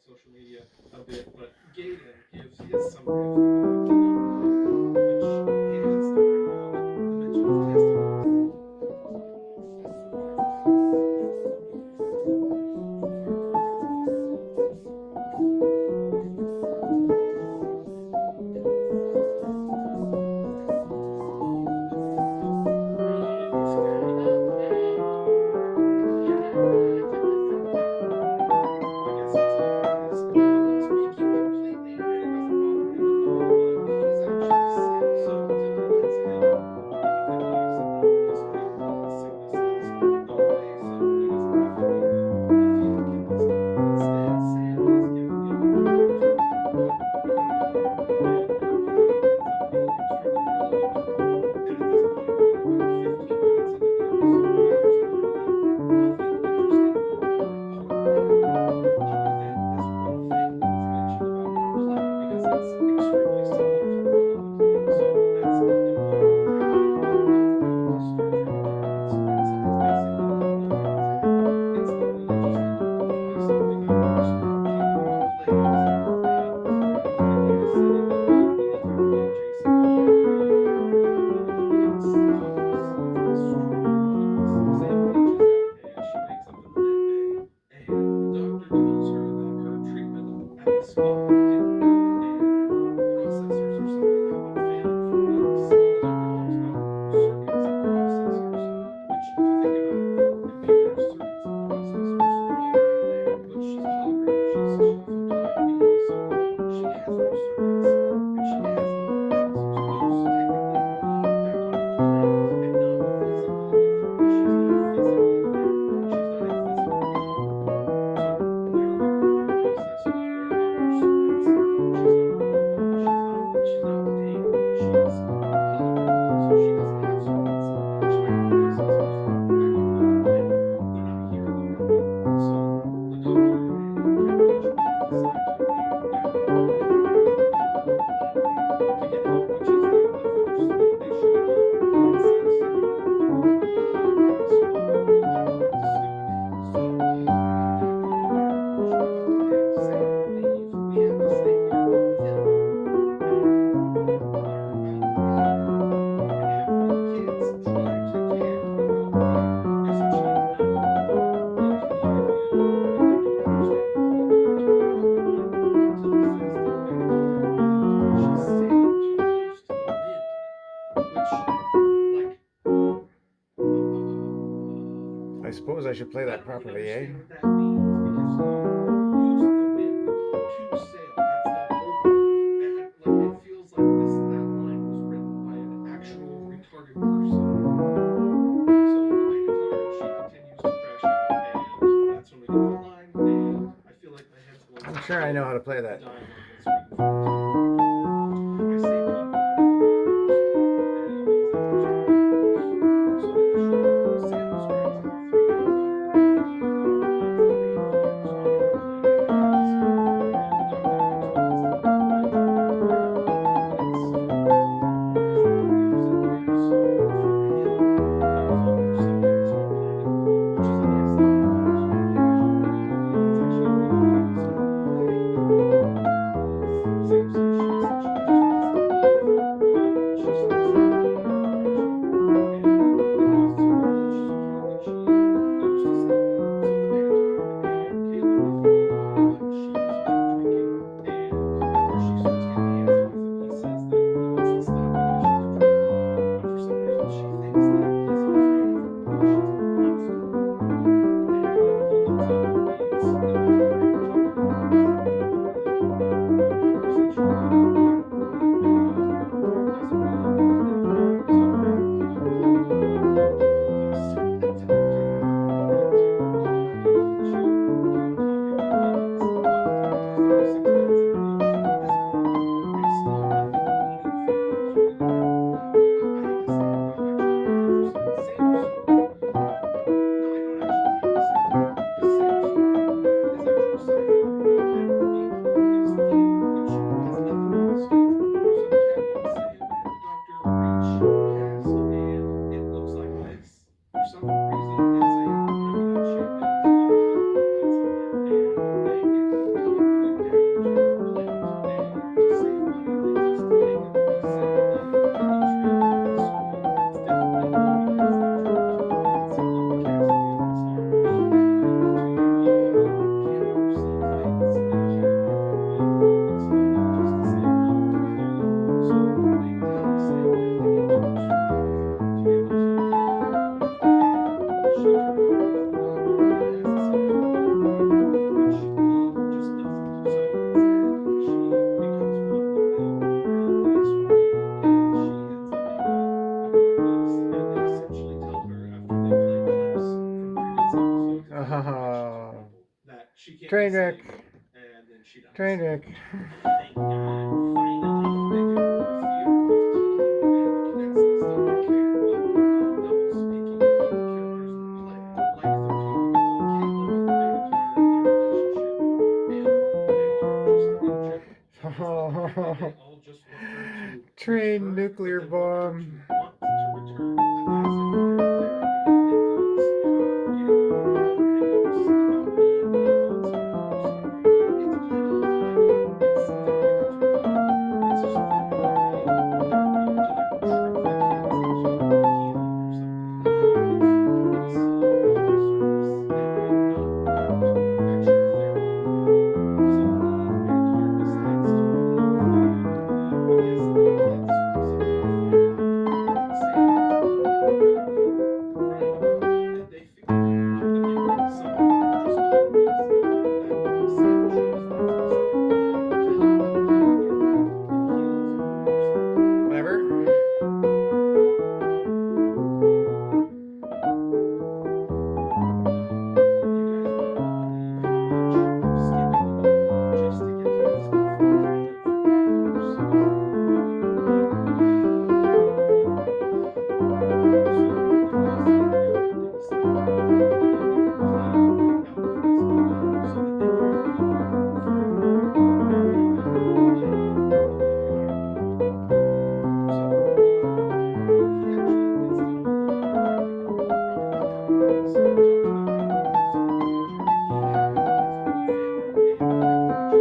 social media a bit, but Gaten gives his summary of the number, which he has to bring out the mentioned testicles. I guess he's public speaking completely, and it doesn't bother him at all. But he's actually sick, so Tilly lets him leave the class and not participate until his sickness has gone away, so he doesn't have to be the field chemist. Instead, Sam is given the opportunity to talk about her play, and her play ends up being extremely relevant to the plot. And at this point, we're only about 15 minutes into the episode, and there's literally nothing interesting or important happening other than this one thing that is mentioned about her play because it's extremely similar to the plot. So that's important to have in, but overall to Star Trek Returns, it's basically nothing has happened. It's literally just a group of 20 something actors talking about plays, and Tilly is sitting in the military adjacent cabin and it's extremely pointless. Sam leaches out and she wakes up in the med bay, and the doctor tells her that her treatment at the spa didn't work and her processors or something have been failing for weeks. The doctor talks about circuits and processors, which, if you think about it, for computers, circuits and processors, they're all right there. But she's a hologram. She's a photonic being, so she has no circuits and she has no processors. Those technically would be back on her planet and not physically with her because she's not physically there. She's not a physical being. So where are her processors? Where are her circuits? She's not a robot. She's not Data. She's a hologram. So she doesn't have circuits. She might have processors back on another planet. They're not here though. So the doctor and Captain Lishikoff decide to leave that with her to the home planet to get help, which is the first thing they should have done instead of sending her to a hologram spa. I don't know, it's stupid. So Doctor and Lishikoff and Sam leave. We have to stay here with Tilly and learn about theater and have the kids try to care about theater, essentially not buy into the idea that they don't understand the point of what Tilly says to the doctor that she's staying too close to the wind, which, like, I suppose I should play I that don't really properly, eh? understand what that means because you use the wind to sail. That's the whole point. And like it feels like this that line was written by an actual retarded person. So the night gets hard, she continues to crash out, and that's when we get that line. And I feel like my head's going to I'm sure I know explode how to play with the that. dialogue that's reading from the TV. I say people, but I mean actors, because actors are people. So in the show, Sam describes how 3 days on Earth are like 3 years on her planet X, and the doctor talks about this type of Voyager, where 18 minutes for her is like years and years for him that was on her subject, his home planet, which is a nice little nod to Voyager. That's actually a really good episode. I Sam Train wreck. and then she Train dies. wreck. Thank God, finally. They do more theater with Tilly, and the cadets still don't care, but they're all double speaking about the characters in the play. Like they're talking about Caleb and the Manitard, their relationship, and the Manitard just in general. Because apparently they all just want her to Train return, but nuclear they want her to bomb. want to return, as if their therapy involves her getting over her hangups about being a monster or something. It's plenty of like it's therapy not to her. It's just vanilla therapy to like trick the kids into healing or something. It's on the surface and not about actual therapy. So the Manitard decides to leave, and I guess the kids from some other theater think Sadie is not coming back, crying about it, and they figure out again somehow just told us that Sam chose that specific play to help them come together and heal as a group or something. Whatever. You guys would not believe how much I'm skipping over just to get to the stuff that kind of matters. So they're all sitting together and they decide to have the ending of the play out for this play so that they can heal from their play that completely out of nowhere. So the doctor, he actually admits to doing a lot of practical robotic therapies and talks about how when he was a teenager, he had his own family and he had to watch his child die. And it was very traumatic for him, and that's why he didn't want to go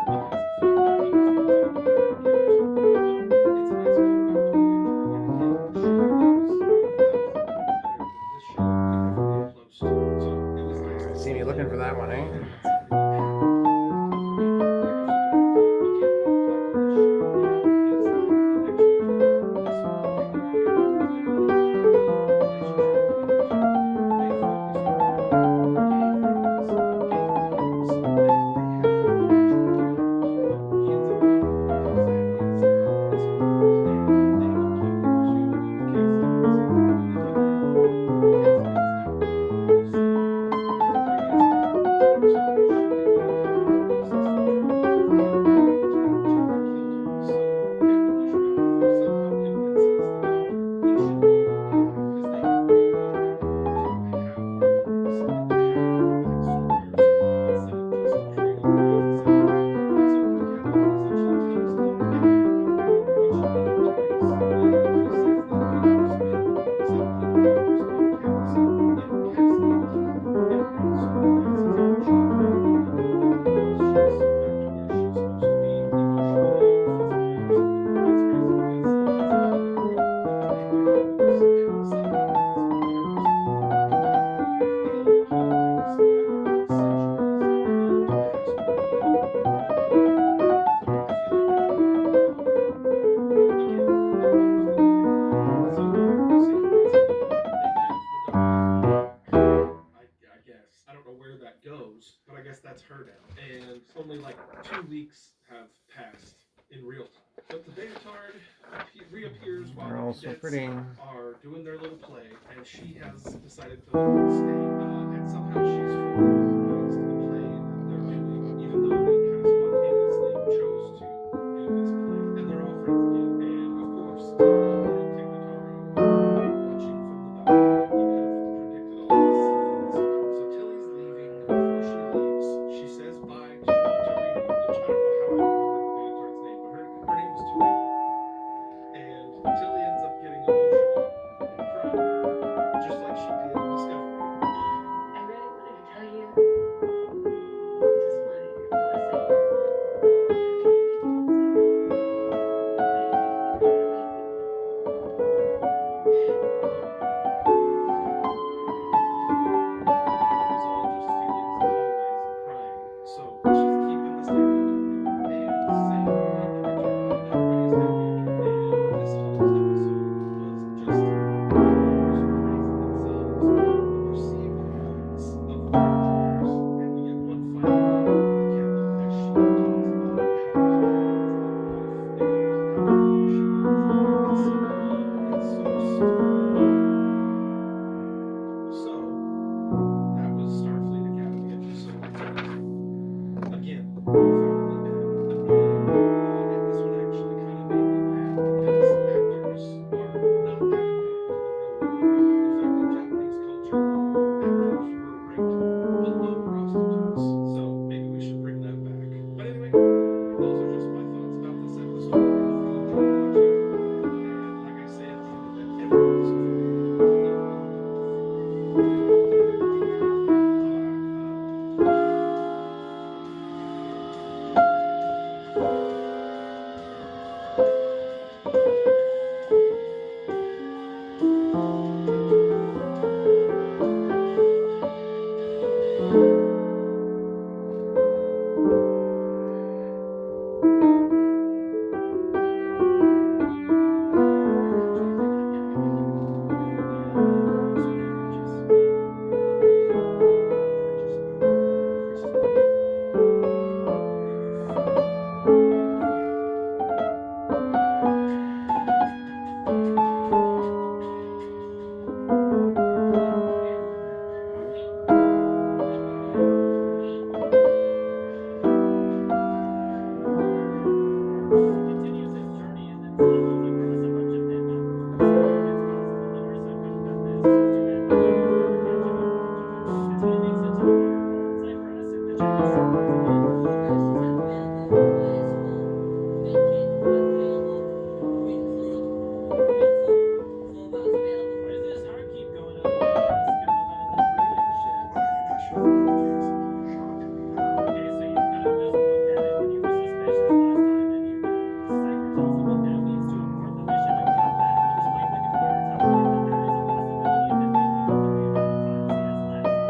back because it felt like he was losing a daughter again or something. But it's a nice callback to Voyager yet again, a show that was 1,000 times better than this show ever came close to. So it was nice to See me see looking that for that one, eh? that's something that happened over 800 years ago. Again, when applied to this show and his line of connection to this particular character is they really enjoyed the relationship between the two of them. They focused more on gay things and gay themes than they had with the actual characters. But he ends up talking about how sad he is about this moment, and they end up talking to the castings, and they figure out that the castings now use the previous memories. So she didn't know how to process the truth of him being the two witches that killed her. So Captain Lishnoff somehow convinces the doctor he should leave because they can bring her back to have memories and to have like a backstory or something instead of just trading her as a symbol. So the captain essentially tells them everything, which they embrace. And he says that he will spend 17 hours on Cassian's and brings her as his own children back once she's back to where she's supposed to be emotionally and physically or something. It's crazy because he's a healing robot made by humans and somehow has whatever compatibility with alien holograms that are centuries developed past where he normally is. So I feel like that's very powerful, but again, no one was really there. So Sam gets healed. They give the doctor I guess. I don't know where that goes, but I guess that's her now. And only like 2 weeks have passed in real time. But the Betard reappears while They're the all so cadets pretty. are doing their little play, and she has decided to stay. And somehow she's fully memorized the play that they're doing, even though they kind of spontaneously chose to do this play. And they're all friends again. And of course, Tilly and Tig Notaro are watching from the balcony. You could have predicted all this from the start. So Tilly's leaving, and before she leaves, she says bye to Tarina, which I don't know how I remembered the Banatard's name, but her name was Tarina. And Tilly ends up getting emotional and crying, just like she did in Discovery. Continues his journey and then stumbles across a bunch of dead bamboo. It's possible that Ursa could have done this. It's too bad Benjamin's never catch any footage of it. Until he makes it to the waterfall, Cypher asks him to check his settings again. Universes available. Eyes full. Vacant. Unavailable. Green fleet. Green fleet. 4 miles available. Why does his heart keep going up when I ask him about the breeding ship? Why are you not showing me the case? Show it to me now. Okay, so you could have just looked at it when you were suspicious last time and you didn't. Cypher tells him he now needs to abort the mission and come back, despite the computer telling him that there is a possibility of him making it with the amount of tiles he has left.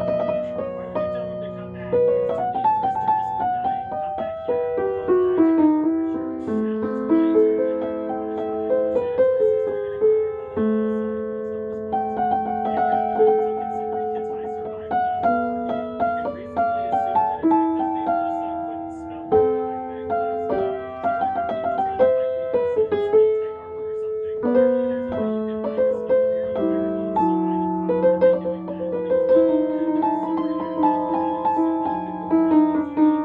Why would you tell him to come back? It's too dangerous to risk you dying. Come back here and we'll both die together for sure. Now it's my turn to have a flashback. Oh shit, it's my sister getting murdered. Cypher feels so responsible. Yeah, but so considering Kitai survived that whole ordeal, you can reasonably assume that it's because the Ursa couldn't smell the backpack glass. Sometimes when people try to fight the Ursa, it's in tech armor or something. Clearly, there's a way you can hide the smell of your own pheromones, so why the fuck weren't they doing that? Who knows, maybe it would have been a super airtight clouded suit that you could move around easily and would be too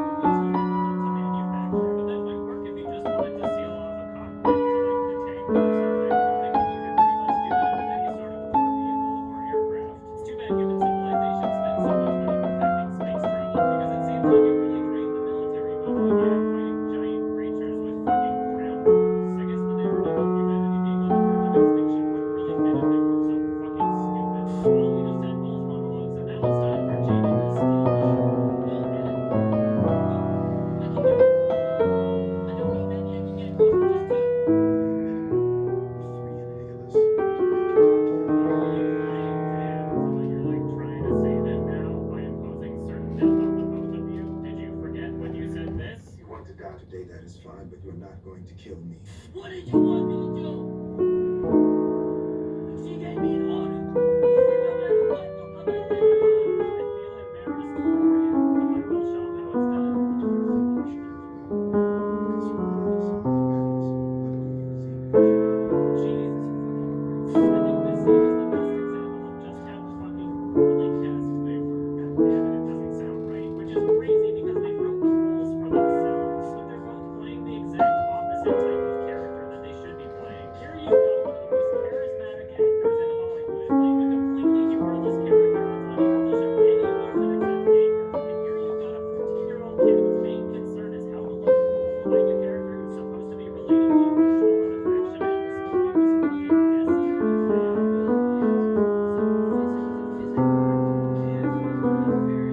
difficult to manufacture, but that might work if you just wanted to seal off a cockpit to like the tank or something. I'm thinking you could pretty much do that with any sort of war vehicle or aircraft. It's too bad human civilization spent so much money perfecting space travel because it seems like it really drained the military budget. Yeah, fighting giant creatures with fucking ground rules. I guess the narrative of humanity being on the verge of extinction wouldn't really fit if they weren't so fucking stupid. Well, we just had Bull's monologues and now it's time for Jaden to steal the show. Go, man. Go. I can do it. I don't need many. I can get across with just 2. Three inhalers. Make it to the camp. Are you lying to him? So you're like trying to save him now by imposing certain death on the both of you? Did you forget when you said this? If you want to die today, that is fine, but you're not going to kill me. What did you want me to do? She gave me an order. She said no matter what, you'll come out of that car. I feel embarrassed for you. Come on, we'll show him how it's done. What do you think you should have done? Because for all that is all that matters. What do you think I should have done? Jesus fucking Christ. I think this scene is the best example of just how fucking poorly cast they were. God damn it, it doesn't sound right. Which is crazy because they wrote the roles for themselves, but they're both playing the exact opposite type of character that they should be playing. Here you go, one of the most charismatic actors in Hollywood, playing a completely humorless character that's unable to show any emotion except anger. And here you've got a 14-year-old kid whose main concern is how to look cool, playing a character who's supposed to be relatably emotional and affectionate. This movie was fucking desperately bad. Well, physics and physics. And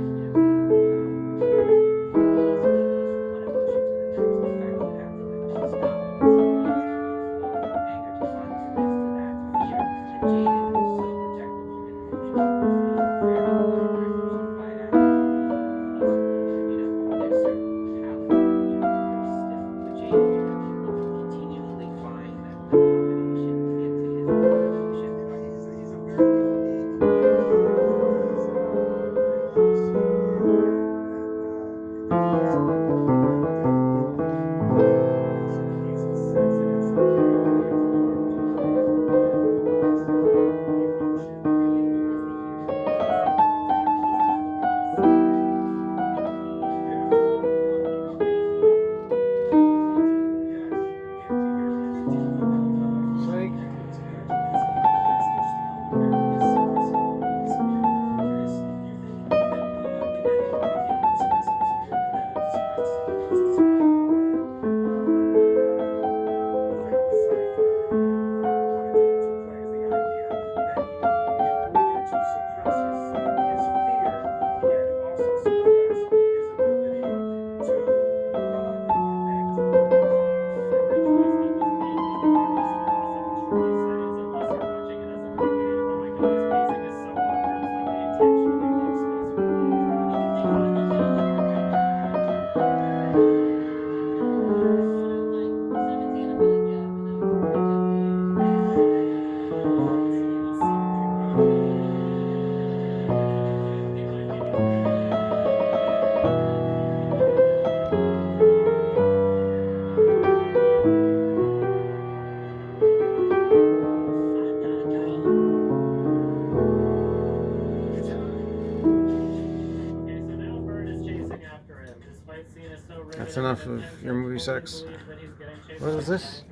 That's enough of your movie sucks. What was this?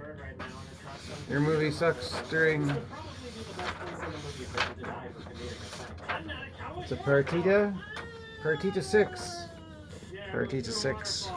Your movie sucks during. It's a partita. Partita 6. Partita 6.